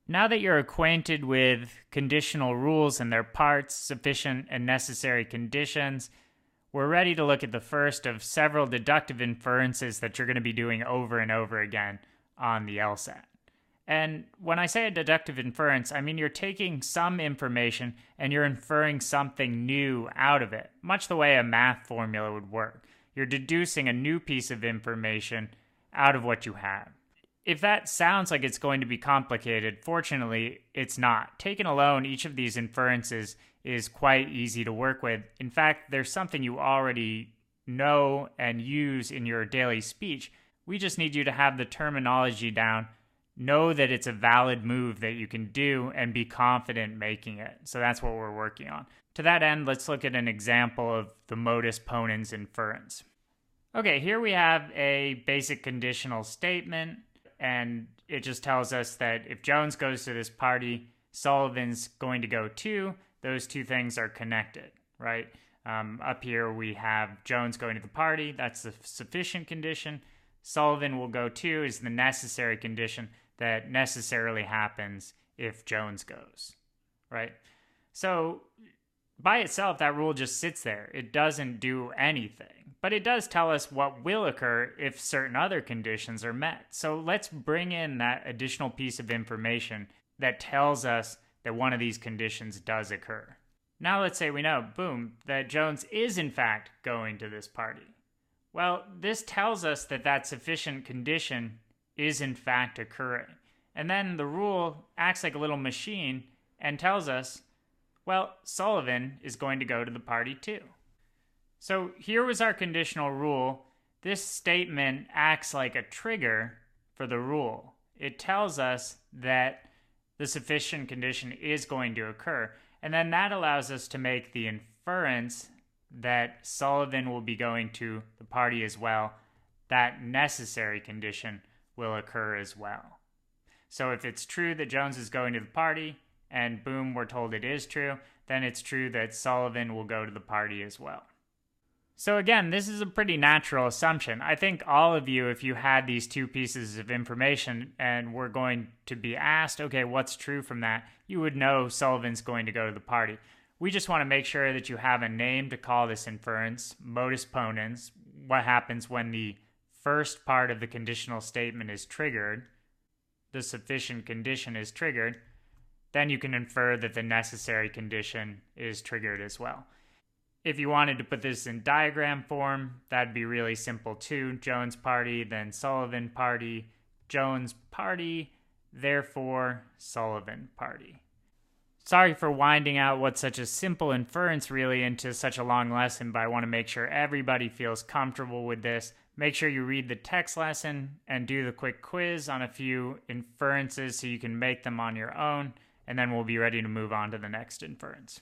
Now that you're acquainted with conditional rules and their parts, sufficient and necessary conditions, we're ready to look at the first of several deductive inferences that you're going to be doing over and over again on the LSAT. And when I say a deductive inference, I mean you're taking some information and you're inferring something new out of it, much the way a math formula would work. You're deducing a new piece of information out of what you have. If that sounds like it's going to be complicated, fortunately, it's not. Taken alone, each of these inferences is quite easy to work with. In fact, there's something you already know and use in your daily speech. We just need you to have the terminology down, know that it's a valid move that you can do, and be confident making it. So that's what we're working on. To that end, let's look at an example of the Modus Ponens inference. Okay, here we have a basic conditional statement. And it just tells us that if Jones goes to this party, Sullivan's going to go too. Those two things are connected, right? Up here we have Jones going to the party. That's the sufficient condition. Sullivan will go too is the necessary condition that necessarily happens if Jones goes, right? So by itself, that rule just sits there. It doesn't do anything. But it does tell us what will occur if certain other conditions are met. So let's bring in that additional piece of information that tells us that one of these conditions does occur. Now let's say we know, boom, that Jones is in fact going to this party. Well, this tells us that that sufficient condition is in fact occurring. And then the rule acts like a little machine and tells us, well, Sullivan is going to go to the party too. So here was our conditional rule. This statement acts like a trigger for the rule. It tells us that the sufficient condition is going to occur. And then that allows us to make the inference that Sullivan will be going to the party as well. That necessary condition will occur as well. So if it's true that Jones is going to the party, and boom, we're told it is true, then it's true that Sullivan will go to the party as well. So again, this is a pretty natural assumption. I think all of you, if you had these two pieces of information and were going to be asked, okay, what's true from that, you would know Sullivan's going to go to the party. We just want to make sure that you have a name to call this inference, modus ponens, what happens when the first part of the conditional statement is triggered, the sufficient condition is triggered, then you can infer that the necessary condition is triggered as well. If you wanted to put this in diagram form, that'd be really simple too. Jones party, then Sullivan party, Jones party, therefore Sullivan party. Sorry for winding out what's such a simple inference really into such a long lesson, but I want to make sure everybody feels comfortable with this. Make sure you read the text lesson and do the quick quiz on a few inferences so you can make them on your own, and then we'll be ready to move on to the next inference.